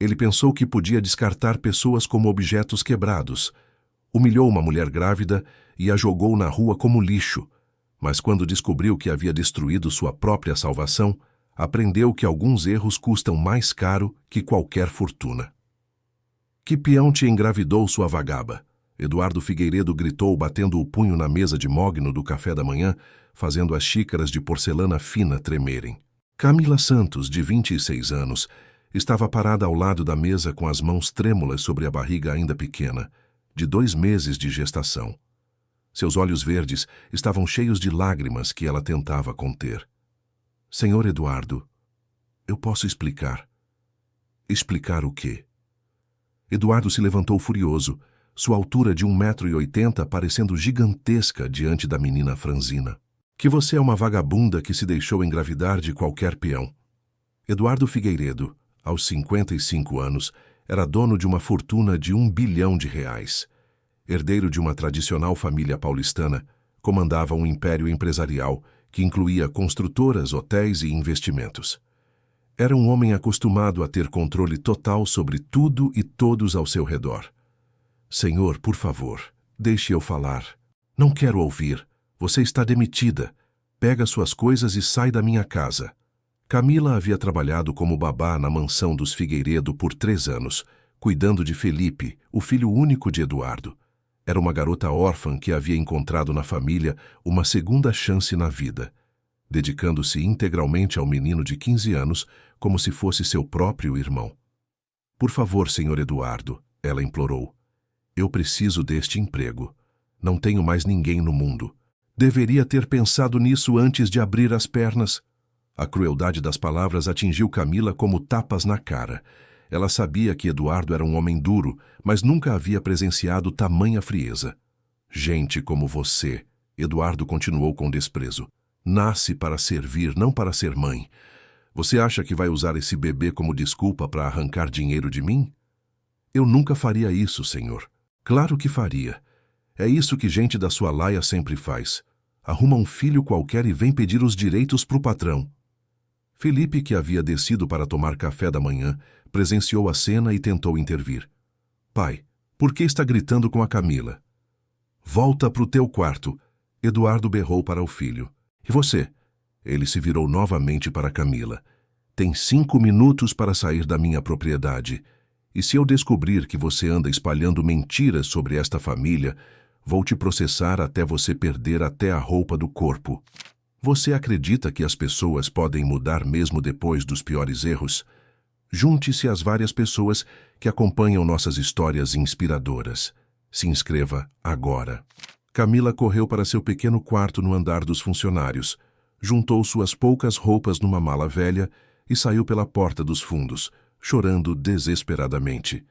Ele pensou que podia descartar pessoas como objetos quebrados. Humilhou uma mulher grávida e a jogou na rua como lixo. Mas quando descobriu que havia destruído sua própria salvação, aprendeu que alguns erros custam mais caro que qualquer fortuna. Que peão te engravidou, sua vagaba? Eduardo Figueiredo gritou, batendo o punho na mesa de mogno do café da manhã, fazendo as xícaras de porcelana fina tremerem. Camila Santos, de 26 anos, estava parada ao lado da mesa com as mãos trêmulas sobre a barriga ainda pequena, de 2 meses de gestação. Seus olhos verdes estavam cheios de lágrimas que ela tentava conter. Senhor Eduardo, eu posso explicar. Explicar o quê? Eduardo se levantou furioso, sua altura de 1,80 m parecendo gigantesca diante da menina franzina. Que você é uma vagabunda que se deixou engravidar de qualquer peão. Eduardo Figueiredo, aos 55 anos, era dono de uma fortuna de R$1 bilhão. Herdeiro de uma tradicional família paulistana, comandava um império empresarial que incluía construtoras, hotéis e investimentos. Era um homem acostumado a ter controle total sobre tudo e todos ao seu redor. Senhor, por favor, deixe eu falar. Não quero ouvir. Você está demitida. Pega suas coisas e sai da minha casa. Camila havia trabalhado como babá na mansão dos Figueiredo por 3 anos, cuidando de Felipe, o filho único de Eduardo. Era uma garota órfã que havia encontrado na família uma segunda chance na vida, dedicando-se integralmente ao menino de 15 anos como se fosse seu próprio irmão. Por favor, senhor Eduardo, ela implorou. Eu preciso deste emprego. Não tenho mais ninguém no mundo. Deveria ter pensado nisso antes de abrir as pernas. A crueldade das palavras atingiu Camila como tapas na cara. Ela sabia que Eduardo era um homem duro, mas nunca havia presenciado tamanha frieza. Gente como você, Eduardo continuou com desprezo. Nasce para servir, não para ser mãe. Você acha que vai usar esse bebê como desculpa para arrancar dinheiro de mim? Eu nunca faria isso, senhor. Claro que faria. É isso que gente da sua laia sempre faz. Arruma um filho qualquer e vem pedir os direitos pro patrão. Felipe, que havia descido para tomar café da manhã, presenciou a cena e tentou intervir. Pai, por que está gritando com a Camila? Volta pro teu quarto, Eduardo berrou para o filho. E você? Ele se virou novamente para Camila. Tem 5 minutos para sair da minha propriedade. E se eu descobrir que você anda espalhando mentiras sobre esta família, vou te processar até você perder até a roupa do corpo. Você acredita que as pessoas podem mudar mesmo depois dos piores erros? Junte-se às várias pessoas que acompanham nossas histórias inspiradoras. Se inscreva agora. Camila correu para seu pequeno quarto no andar dos funcionários, juntou suas poucas roupas numa mala velha e saiu pela porta dos fundos, chorando desesperadamente.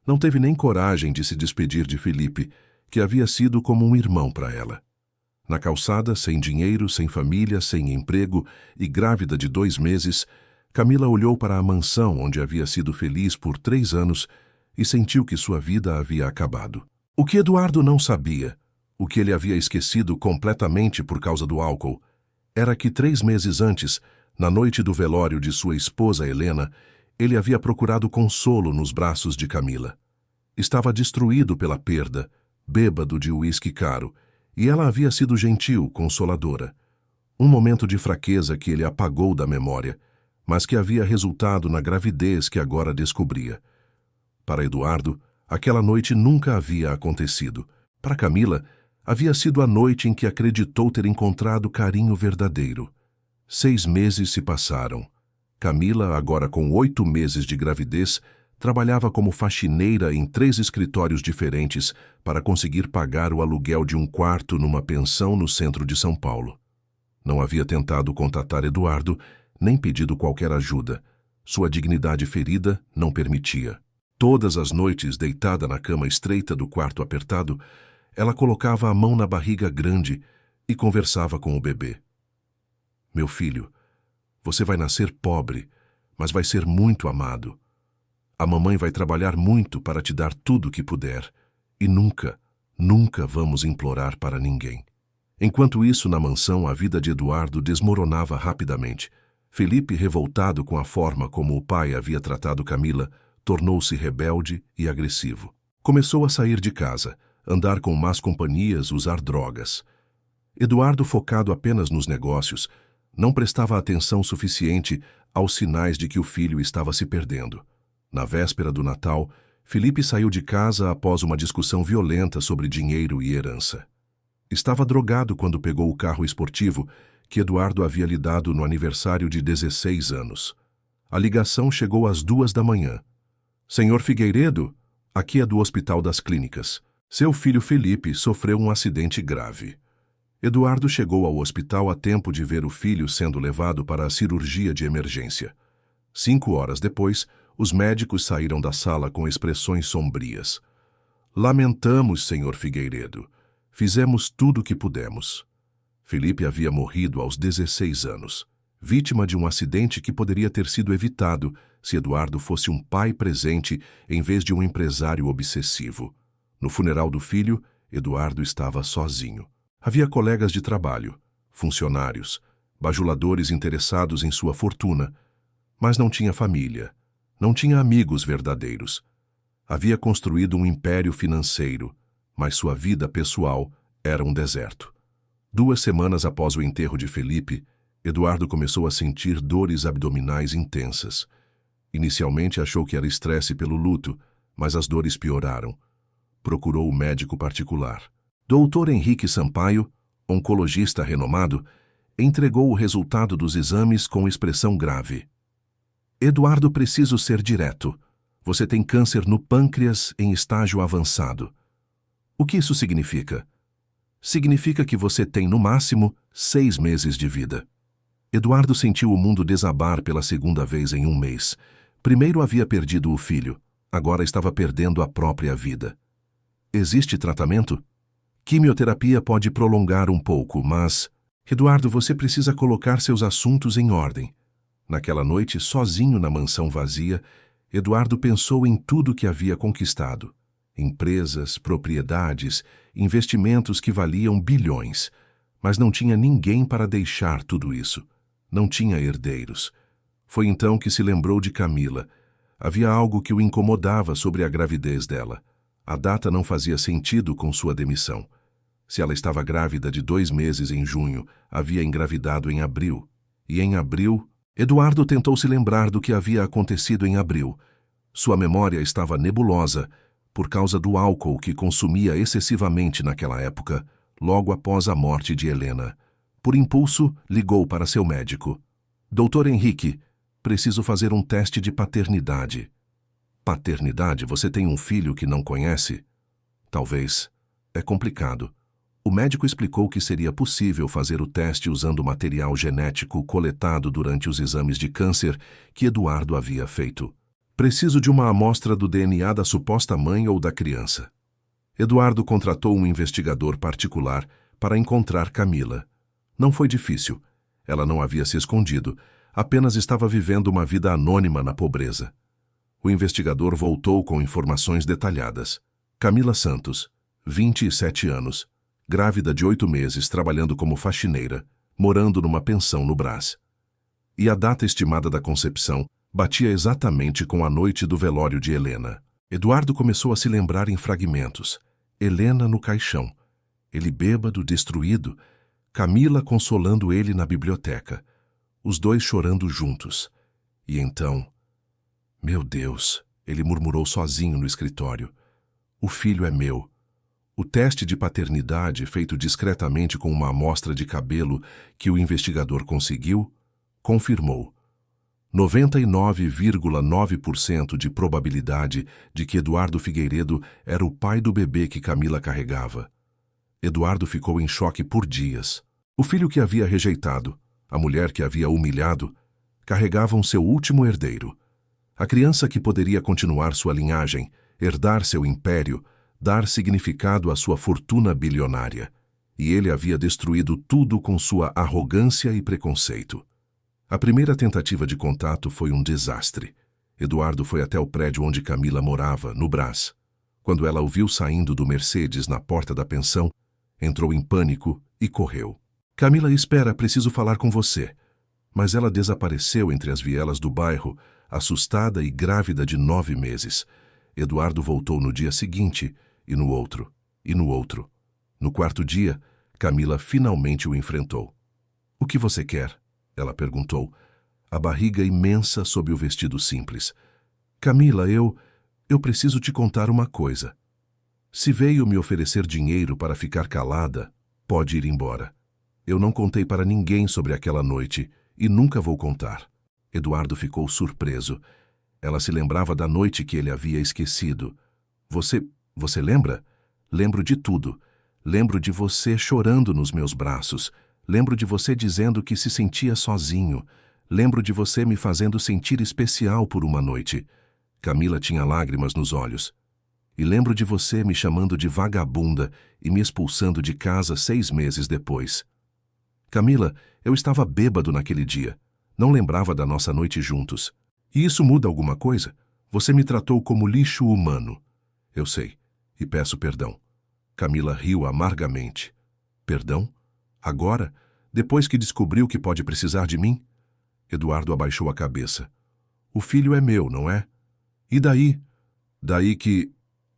Não teve nem coragem de se despedir de Felipe, que havia sido como um irmão para ela. Na calçada, sem dinheiro, sem família, sem emprego e grávida de 2 meses, Camila olhou para a mansão onde havia sido feliz por 3 anos e sentiu que sua vida havia acabado. O que Eduardo não sabia, o que ele havia esquecido completamente por causa do álcool, era que 3 meses antes, na noite do velório de sua esposa Helena, ele havia procurado consolo nos braços de Camila. Estava destruído pela perda, bêbado de uísque caro, e ela havia sido gentil, consoladora. Um momento de fraqueza que ele apagou da memória, mas que havia resultado na gravidez que agora descobria. Para Eduardo, aquela noite nunca havia acontecido. Para Camila, havia sido a noite em que acreditou ter encontrado carinho verdadeiro. 6 meses se passaram. Camila, agora com 8 meses de gravidez, trabalhava como faxineira em 3 escritórios diferentes para conseguir pagar o aluguel de um quarto numa pensão no centro de São Paulo. Não havia tentado contatar Eduardo, nem pedido qualquer ajuda. Sua dignidade ferida não permitia. Todas as noites, deitada na cama estreita do quarto apertado, ela colocava a mão na barriga grande e conversava com o bebê. Meu filho, você vai nascer pobre, mas vai ser muito amado. A mamãe vai trabalhar muito para te dar tudo o que puder, e nunca, nunca vamos implorar para ninguém. Enquanto isso, na mansão, a vida de Eduardo desmoronava rapidamente. Felipe, revoltado com a forma como o pai havia tratado Camila, tornou-se rebelde e agressivo. Começou a sair de casa, andar com más companhias, usar drogas. Eduardo, focado apenas nos negócios, não prestava atenção suficiente aos sinais de que o filho estava se perdendo. Na véspera do Natal, Felipe saiu de casa após uma discussão violenta sobre dinheiro e herança. Estava drogado quando pegou o carro esportivo que Eduardo havia lhe dado no aniversário de 16 anos. A ligação chegou às 2 da manhã. Senhor Figueiredo, aqui é do Hospital das Clínicas. Seu filho Felipe sofreu um acidente grave. Eduardo chegou ao hospital a tempo de ver o filho sendo levado para a cirurgia de emergência. 5 horas depois, os médicos saíram da sala com expressões sombrias. Lamentamos, senhor Figueiredo. Fizemos tudo o que pudemos. Felipe havia morrido aos 16 anos, vítima de um acidente que poderia ter sido evitado se Eduardo fosse um pai presente em vez de um empresário obsessivo. No funeral do filho, Eduardo estava sozinho. Havia colegas de trabalho, funcionários, bajuladores interessados em sua fortuna, mas não tinha família, não tinha amigos verdadeiros. Havia construído um império financeiro, mas sua vida pessoal era um deserto. 2 semanas após o enterro de Felipe, Eduardo começou a sentir dores abdominais intensas. Inicialmente achou que era estresse pelo luto, mas as dores pioraram. Procurou o médico particular. Dr. Henrique Sampaio, oncologista renomado, entregou o resultado dos exames com expressão grave. Eduardo, preciso ser direto. Você tem câncer no pâncreas em estágio avançado. O que isso significa? Significa que você tem, no máximo, 6 meses de vida. Eduardo sentiu o mundo desabar pela segunda vez em 1 mês. Primeiro havia perdido o filho, agora estava perdendo a própria vida. Existe tratamento? Quimioterapia pode prolongar um pouco, mas... Eduardo, você precisa colocar seus assuntos em ordem. Naquela noite, sozinho na mansão vazia, Eduardo pensou em tudo que havia conquistado. Empresas, propriedades, investimentos que valiam bilhões. Mas não tinha ninguém para deixar tudo isso. Não tinha herdeiros. Foi então que se lembrou de Camila. Havia algo que o incomodava sobre a gravidez dela. A data não fazia sentido com sua demissão. Se ela estava grávida de 2 meses em junho, havia engravidado em abril. E em abril, Eduardo tentou se lembrar do que havia acontecido em abril. Sua memória estava nebulosa por causa do álcool que consumia excessivamente naquela época, logo após a morte de Helena. Por impulso, ligou para seu médico. Doutor Henrique, preciso fazer um teste de paternidade. Paternidade? Você tem um filho que não conhece? Talvez. É complicado. O médico explicou que seria possível fazer o teste usando o material genético coletado durante os exames de câncer que Eduardo havia feito. Preciso de uma amostra do DNA da suposta mãe ou da criança. Eduardo contratou um investigador particular para encontrar Camila. Não foi difícil. Ela não havia se escondido, apenas estava vivendo uma vida anônima na pobreza. O investigador voltou com informações detalhadas. Camila Santos, 27 anos, grávida de 8 meses, trabalhando como faxineira, morando numa pensão no Brás. E a data estimada da concepção batia exatamente com a noite do velório de Helena. Eduardo começou a se lembrar em fragmentos. Helena no caixão, ele bêbado, destruído, Camila consolando ele na biblioteca, os dois chorando juntos. E então... Meu Deus, ele murmurou sozinho no escritório. O filho é meu. O teste de paternidade, feito discretamente com uma amostra de cabelo que o investigador conseguiu, confirmou. 99,9% de probabilidade de que Eduardo Figueiredo era o pai do bebê que Camila carregava. Eduardo ficou em choque por dias. O filho que havia rejeitado, a mulher que havia humilhado, carregavam seu último herdeiro. A criança que poderia continuar sua linhagem, herdar seu império, dar significado à sua fortuna bilionária. E ele havia destruído tudo com sua arrogância e preconceito. A primeira tentativa de contato foi um desastre. Eduardo foi até o prédio onde Camila morava, no Brás. Quando ela o viu saindo do Mercedes na porta da pensão, entrou em pânico e correu. Camila, espera, preciso falar com você. Mas ela desapareceu entre as vielas do bairro, assustada e grávida de 9 meses. Eduardo voltou no dia seguinte, e no outro, e no outro. No quarto dia, Camila finalmente o enfrentou. — O que você quer? Ela perguntou, a barriga imensa sob o vestido simples. — Camila, eu preciso te contar uma coisa. Se veio me oferecer dinheiro para ficar calada, pode ir embora. Eu não contei para ninguém sobre aquela noite e nunca vou contar. Eduardo ficou surpreso. Ela se lembrava da noite que ele havia esquecido. Você lembra? Lembro de tudo. Lembro de você chorando nos meus braços. Lembro de você dizendo que se sentia sozinho. Lembro de você me fazendo sentir especial por uma noite. Camila tinha lágrimas nos olhos. E lembro de você me chamando de vagabunda e me expulsando de casa 6 meses depois. Camila, eu estava bêbado naquele dia. Não lembrava da nossa noite juntos. E isso muda alguma coisa? Você me tratou como lixo humano. Eu sei. E peço perdão. Camila riu amargamente. Perdão? Agora? Depois que descobriu que pode precisar de mim? Eduardo abaixou a cabeça. O filho é meu, não é? E daí? Daí que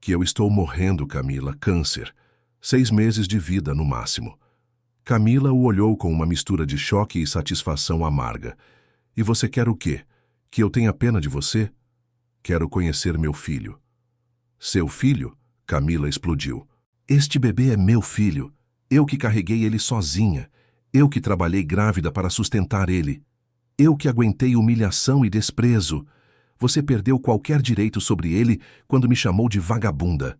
eu estou morrendo, Camila, câncer. 6 meses de vida no máximo. Camila o olhou com uma mistura de choque e satisfação amarga. E você quer o quê? Que eu tenha pena de você? Quero conhecer meu filho. Seu filho? Camila explodiu. Este bebê é meu filho. Eu que carreguei ele sozinha. Eu que trabalhei grávida para sustentar ele. Eu que aguentei humilhação e desprezo. Você perdeu qualquer direito sobre ele quando me chamou de vagabunda.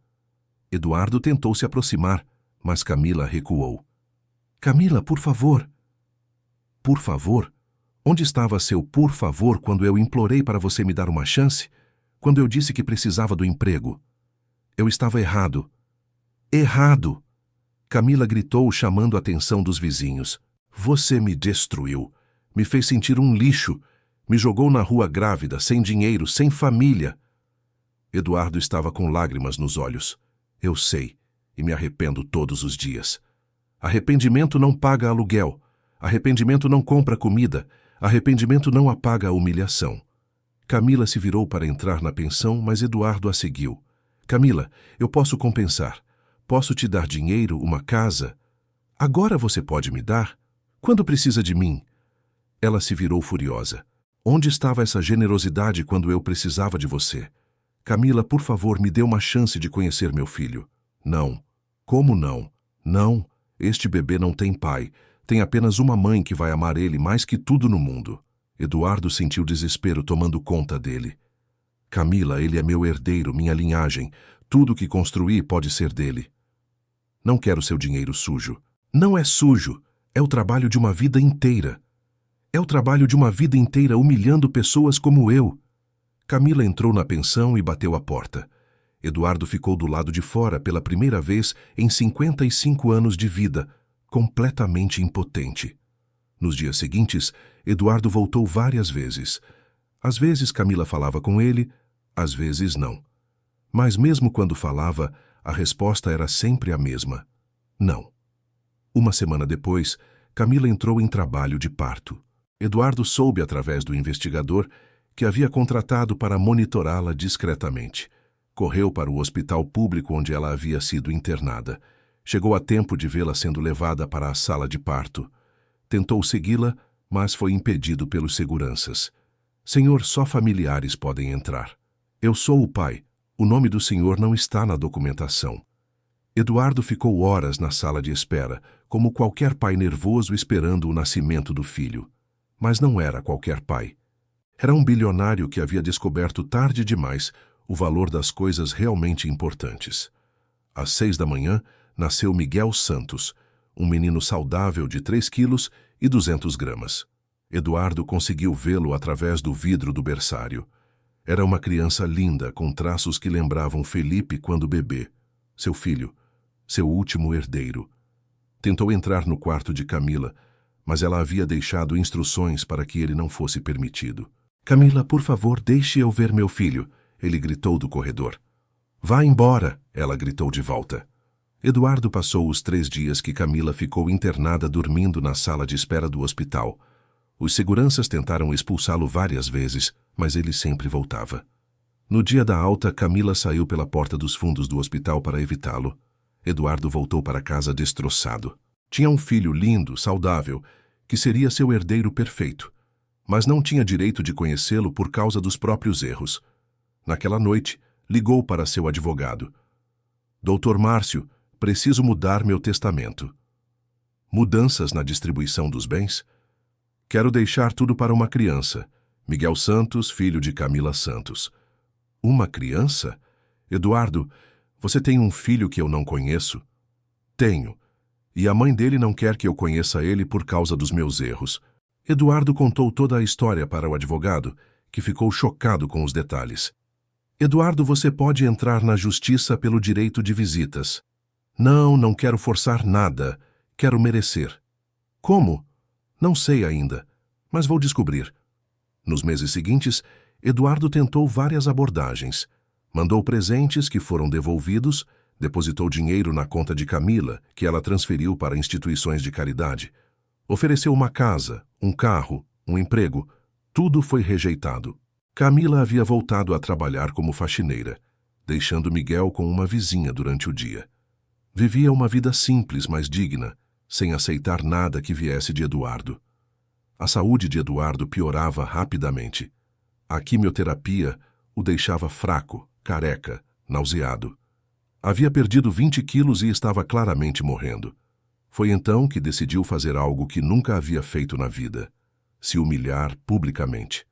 Eduardo tentou se aproximar, mas Camila recuou. Camila, por favor. Por favor? Onde estava seu por favor quando eu implorei para você me dar uma chance? Quando eu disse que precisava do emprego? Eu estava errado. Errado! Camila gritou, chamando a atenção dos vizinhos. Você me destruiu. Me fez sentir um lixo. Me jogou na rua grávida, sem dinheiro, sem família. Eduardo estava com lágrimas nos olhos. Eu sei, e me arrependo todos os dias. Arrependimento não paga aluguel. Arrependimento não compra comida. Arrependimento não apaga a humilhação. Camila se virou para entrar na pensão, mas Eduardo a seguiu. Camila, eu posso compensar. Posso te dar dinheiro, uma casa. Agora você pode me dar? Quando precisa de mim? Ela se virou furiosa. Onde estava essa generosidade quando eu precisava de você? Camila, por favor, me dê uma chance de conhecer meu filho. Não. Como não? Não. Este bebê não tem pai. Tem apenas uma mãe que vai amar ele mais que tudo no mundo. Eduardo sentiu desespero tomando conta dele. Camila, ele é meu herdeiro, minha linhagem. Tudo que construí pode ser dele. Não quero seu dinheiro sujo. Não é sujo. É o trabalho de uma vida inteira. É o trabalho de uma vida inteira humilhando pessoas como eu. Camila entrou na pensão e bateu a porta. Eduardo ficou do lado de fora pela primeira vez em 55 anos de vida, completamente impotente. Nos dias seguintes, Eduardo voltou várias vezes. Às vezes Camila falava com ele, às vezes não. Mas mesmo quando falava, a resposta era sempre a mesma. Não. Uma semana depois, Camila entrou em trabalho de parto. Eduardo soube através do investigador que havia contratado para monitorá-la discretamente. Correu para o hospital público onde ela havia sido internada. Chegou a tempo de vê-la sendo levada para a sala de parto. Tentou segui-la, mas foi impedido pelos seguranças. Senhor, só familiares podem entrar. Eu sou o pai. O nome do senhor não está na documentação. Eduardo ficou horas na sala de espera, como qualquer pai nervoso esperando o nascimento do filho. Mas não era qualquer pai. Era um bilionário que havia descoberto tarde demais o valor das coisas realmente importantes. Às 6 da manhã, nasceu Miguel Santos, um menino saudável de 3 quilos e 200 gramas. Eduardo conseguiu vê-lo através do vidro do berçário. Era uma criança linda, com traços que lembravam Felipe quando bebê, seu filho, seu último herdeiro. Tentou entrar no quarto de Camila, mas ela havia deixado instruções para que ele não fosse permitido. Camila, por favor, deixe eu ver meu filho, ele gritou do corredor. Vá embora, ela gritou de volta. Eduardo passou os 3 dias que Camila ficou internada dormindo na sala de espera do hospital. Os seguranças tentaram expulsá-lo várias vezes, mas ele sempre voltava. No dia da alta, Camila saiu pela porta dos fundos do hospital para evitá-lo. Eduardo voltou para casa destroçado. Tinha um filho lindo, saudável, que seria seu herdeiro perfeito, mas não tinha direito de conhecê-lo por causa dos próprios erros. Naquela noite, ligou para seu advogado. Doutor Márcio, preciso mudar meu testamento. Mudanças na distribuição dos bens? Quero deixar tudo para uma criança, Miguel Santos, filho de Camila Santos. Uma criança? Eduardo, você tem um filho que eu não conheço? Tenho. E a mãe dele não quer que eu conheça ele por causa dos meus erros. Eduardo contou toda a história para o advogado, que ficou chocado com os detalhes. Eduardo, você pode entrar na justiça pelo direito de visitas. Não quero forçar nada. Quero merecer. Como? Não sei ainda, mas vou descobrir. Nos meses seguintes, Eduardo tentou várias abordagens. Mandou presentes que foram devolvidos, depositou dinheiro na conta de Camila, que ela transferiu para instituições de caridade. Ofereceu uma casa, um carro, um emprego. Tudo foi rejeitado. Camila havia voltado a trabalhar como faxineira, deixando Miguel com uma vizinha durante o dia. Vivia uma vida simples, mas digna, sem aceitar nada que viesse de Eduardo. A saúde de Eduardo piorava rapidamente. A quimioterapia o deixava fraco, careca, nauseado. Havia perdido 20 quilos e estava claramente morrendo. Foi então que decidiu fazer algo que nunca havia feito na vida: se humilhar publicamente.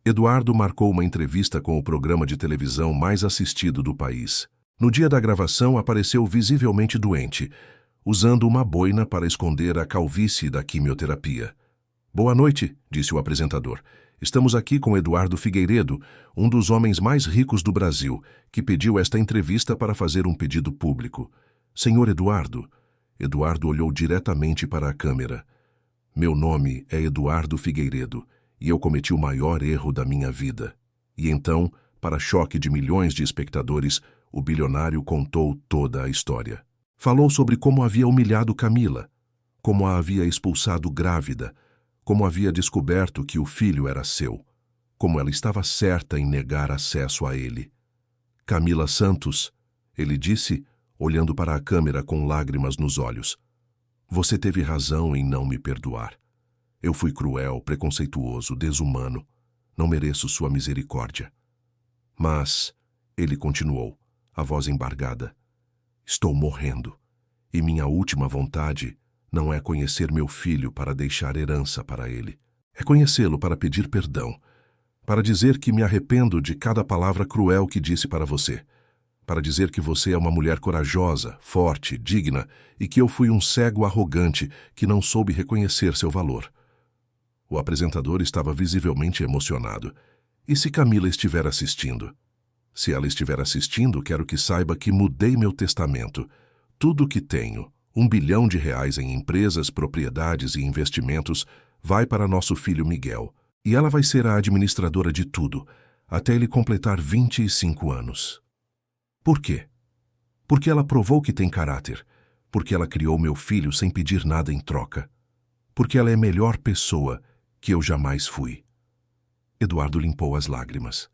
Eduardo marcou uma entrevista com o programa de televisão mais assistido do país. No dia da gravação, apareceu visivelmente doente, usando uma boina para esconder a calvície da quimioterapia. Boa noite, disse o apresentador. Estamos aqui com Eduardo Figueiredo, um dos homens mais ricos do Brasil, que pediu esta entrevista para fazer um pedido público. Senhor Eduardo. Eduardo olhou diretamente para a câmera. Meu nome é Eduardo Figueiredo, e eu cometi o maior erro da minha vida. E então, para choque de milhões de espectadores, o bilionário contou toda a história. Falou sobre como havia humilhado Camila, como a havia expulsado grávida, como havia descoberto que o filho era seu, como ela estava certa em negar acesso a ele. Camila Santos, ele disse, olhando para a câmera com lágrimas nos olhos. Você teve razão em não me perdoar. Eu fui cruel, preconceituoso, desumano. Não mereço sua misericórdia. Mas, ele continuou, a voz embargada, estou morrendo, e minha última vontade não é conhecer meu filho para deixar herança para ele. É conhecê-lo para pedir perdão, para dizer que me arrependo de cada palavra cruel que disse para você, para dizer que você é uma mulher corajosa, forte, digna, e que eu fui um cego arrogante que não soube reconhecer seu valor. O apresentador estava visivelmente emocionado. E se Camila estiver assistindo? Se ela estiver assistindo, quero que saiba que mudei meu testamento. Tudo o que tenho, R$1 bilhão em empresas, propriedades e investimentos, vai para nosso filho Miguel. E ela vai ser a administradora de tudo, até ele completar 25 anos. Por quê? Porque ela provou que tem caráter. Porque ela criou meu filho sem pedir nada em troca. Porque ela é a melhor pessoa que eu jamais fui. Eduardo limpou as lágrimas.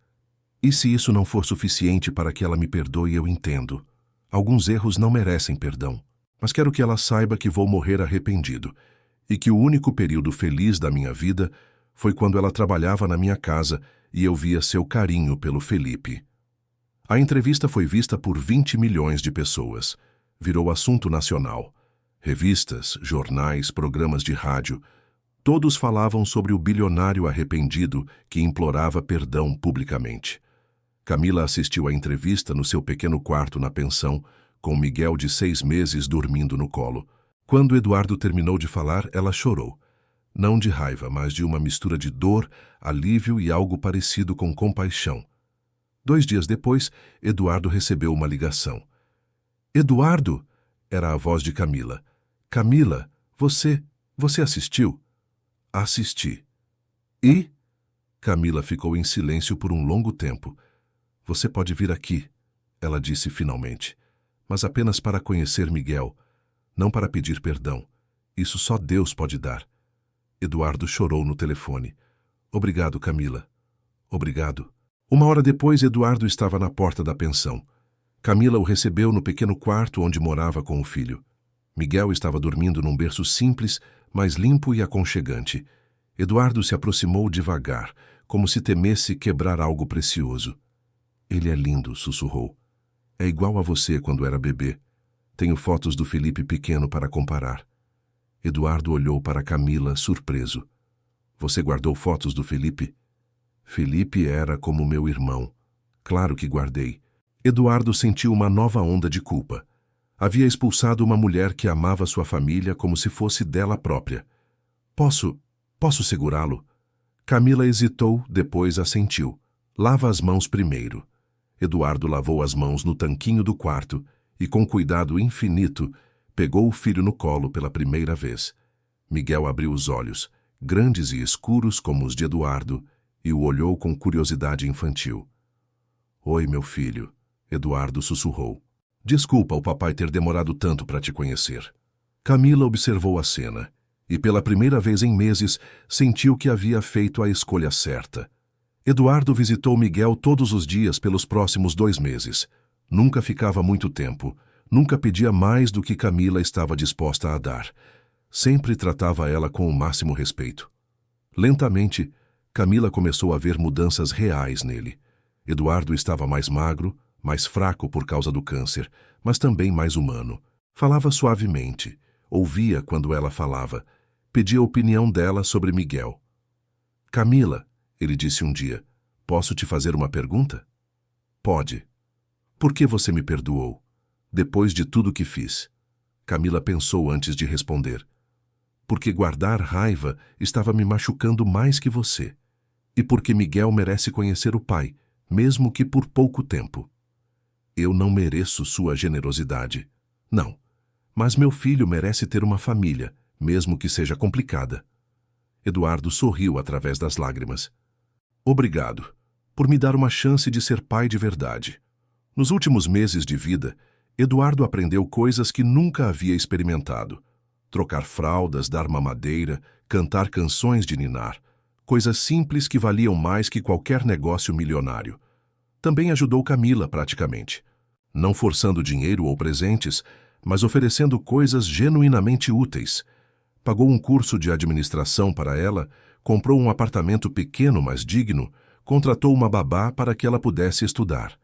E se isso não for suficiente para que ela me perdoe, eu entendo. Alguns erros não merecem perdão, mas quero que ela saiba que vou morrer arrependido e que o único período feliz da minha vida foi quando ela trabalhava na minha casa e eu via seu carinho pelo Felipe. A entrevista foi vista por 20 milhões de pessoas. Virou assunto nacional. Revistas, jornais, programas de rádio. Todos falavam sobre o bilionário arrependido que implorava perdão publicamente. Camila assistiu à entrevista no seu pequeno quarto na pensão, com Miguel de 6 meses dormindo no colo. Quando Eduardo terminou de falar, ela chorou. Não de raiva, mas de uma mistura de dor, alívio e algo parecido com compaixão. 2 dias depois, Eduardo recebeu uma ligação. Eduardo! Era a voz de Camila. Camila, você assistiu? Assisti. E? Camila ficou em silêncio por um longo tempo. Você pode vir aqui, ela disse finalmente, mas apenas para conhecer Miguel, não para pedir perdão. Isso só Deus pode dar. Eduardo chorou no telefone. Obrigado, Camila. Obrigado. Uma hora depois, Eduardo estava na porta da pensão. Camila o recebeu no pequeno quarto onde morava com o filho. Miguel estava dormindo num berço simples, mas limpo e aconchegante. Eduardo se aproximou devagar, como se temesse quebrar algo precioso. Ele é lindo, sussurrou. É igual a você quando era bebê. Tenho fotos do Felipe pequeno para comparar. Eduardo olhou para Camila, surpreso. Você guardou fotos do Felipe? Felipe era como meu irmão. Claro que guardei. Eduardo sentiu uma nova onda de culpa. Havia expulsado uma mulher que amava sua família como se fosse dela própria. Posso segurá-lo? Camila hesitou, depois assentiu. Lava as mãos primeiro. Eduardo lavou as mãos no tanquinho do quarto e, com cuidado infinito, pegou o filho no colo pela primeira vez. Miguel abriu os olhos, grandes e escuros como os de Eduardo, e o olhou com curiosidade infantil. Oi, meu filho, Eduardo sussurrou. Desculpa o papai ter demorado tanto para te conhecer. Camila observou a cena e, pela primeira vez em meses, sentiu que havia feito a escolha certa. Eduardo visitou Miguel todos os dias pelos próximos 2 meses. Nunca ficava muito tempo, nunca pedia mais do que Camila estava disposta a dar. Sempre tratava ela com o máximo respeito. Lentamente, Camila começou a ver mudanças reais nele. Eduardo estava mais magro, mais fraco por causa do câncer, mas também mais humano. Falava suavemente, ouvia quando ela falava, pedia a opinião dela sobre Miguel. Camila, ele disse um dia, posso te fazer uma pergunta? Pode. Por que você me perdoou? Depois de tudo que fiz. Camila pensou antes de responder. Porque guardar raiva estava me machucando mais que você. E porque Miguel merece conhecer o pai, mesmo que por pouco tempo. Eu não mereço sua generosidade. Não. Mas meu filho merece ter uma família, mesmo que seja complicada. Eduardo sorriu através das lágrimas. Obrigado por me dar uma chance de ser pai de verdade. Nos últimos meses de vida, Eduardo aprendeu coisas que nunca havia experimentado. Trocar fraldas, dar mamadeira, cantar canções de ninar. Coisas simples que valiam mais que qualquer negócio milionário. Também ajudou Camila praticamente. Não forçando dinheiro ou presentes, mas oferecendo coisas genuinamente úteis. Pagou um curso de administração para ela, comprou um apartamento pequeno, mas digno, contratou uma babá para que ela pudesse estudar.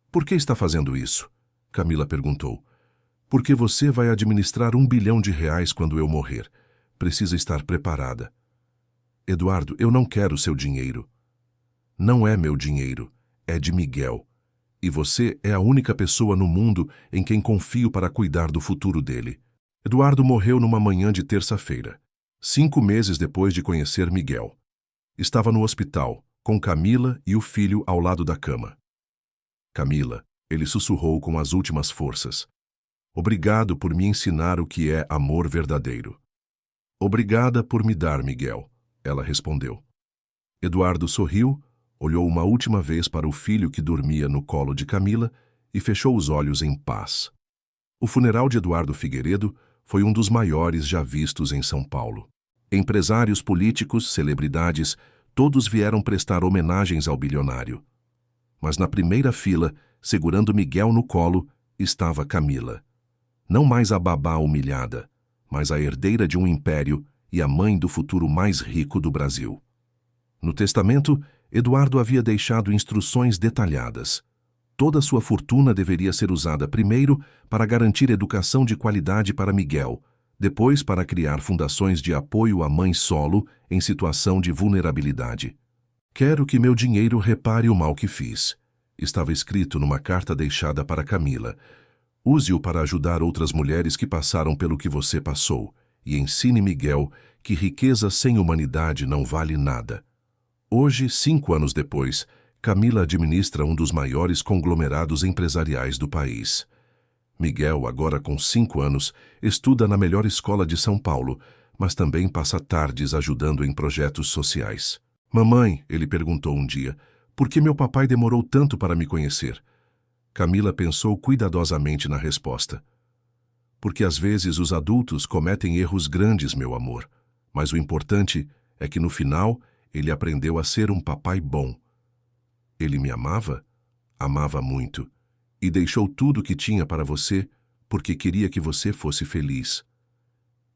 Por que está fazendo isso? Camila perguntou. Porque você vai administrar R$1 bilhão quando eu morrer. Precisa estar preparada. Eduardo, eu não quero seu dinheiro. Não é meu dinheiro, é de Miguel. E você é a única pessoa no mundo em quem confio para cuidar do futuro dele. Eduardo morreu numa manhã de terça-feira, 5 meses depois de conhecer Miguel. Estava no hospital, com Camila e o filho ao lado da cama. Camila, ele sussurrou com as últimas forças. Obrigado por me ensinar o que é amor verdadeiro. Obrigada por me dar, Miguel, ela respondeu. Eduardo sorriu, olhou uma última vez para o filho que dormia no colo de Camila e fechou os olhos em paz. O funeral de Eduardo Figueiredo foi um dos maiores já vistos em São Paulo. Empresários políticos, celebridades, todos vieram prestar homenagens ao bilionário. Mas na primeira fila, segurando Miguel no colo, estava Camila. Não mais a babá humilhada, mas a herdeira de um império e a mãe do futuro mais rico do Brasil. No testamento, Eduardo havia deixado instruções detalhadas. Toda sua fortuna deveria ser usada primeiro para garantir educação de qualidade para Miguel, depois para criar fundações de apoio à mãe solo em situação de vulnerabilidade. Quero que meu dinheiro repare o mal que fiz. Estava escrito numa carta deixada para Camila. Use-o para ajudar outras mulheres que passaram pelo que você passou e ensine Miguel que riqueza sem humanidade não vale nada. Hoje, 5 anos depois, Camila administra um dos maiores conglomerados empresariais do país. Miguel, agora com 5 anos, estuda na melhor escola de São Paulo, mas também passa tardes ajudando em projetos sociais. Mamãe, ele perguntou um dia, por que meu papai demorou tanto para me conhecer? Camila pensou cuidadosamente na resposta. Porque às vezes os adultos cometem erros grandes, meu amor. Mas o importante é que no final ele aprendeu a ser um papai bom. Ele me amava? Amava muito. E deixou tudo o que tinha para você porque queria que você fosse feliz.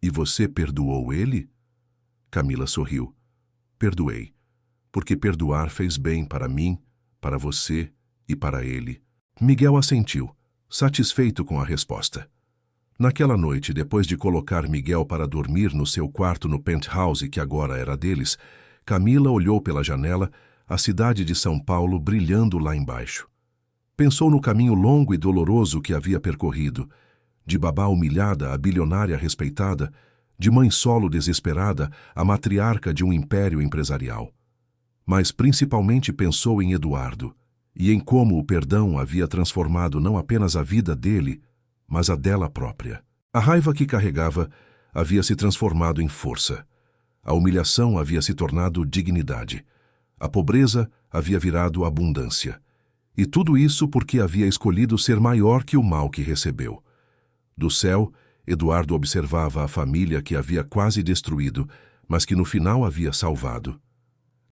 E você perdoou ele? Camila sorriu. Perdoei, porque perdoar fez bem para mim, para você e para ele. Miguel assentiu, satisfeito com a resposta. Naquela noite, depois de colocar Miguel para dormir no seu quarto no penthouse que agora era deles, Camila olhou pela janela, a cidade de São Paulo brilhando lá embaixo. Pensou no caminho longo e doloroso que havia percorrido, de babá humilhada a bilionária respeitada, de mãe solo desesperada a matriarca de um império empresarial. Mas principalmente pensou em Eduardo e em como o perdão havia transformado não apenas a vida dele, mas a dela própria. A raiva que carregava havia se transformado em força. A humilhação havia se tornado dignidade. A pobreza havia virado abundância. E tudo isso porque havia escolhido ser maior que o mal que recebeu. Do céu, Eduardo observava a família que havia quase destruído, mas que no final havia salvado.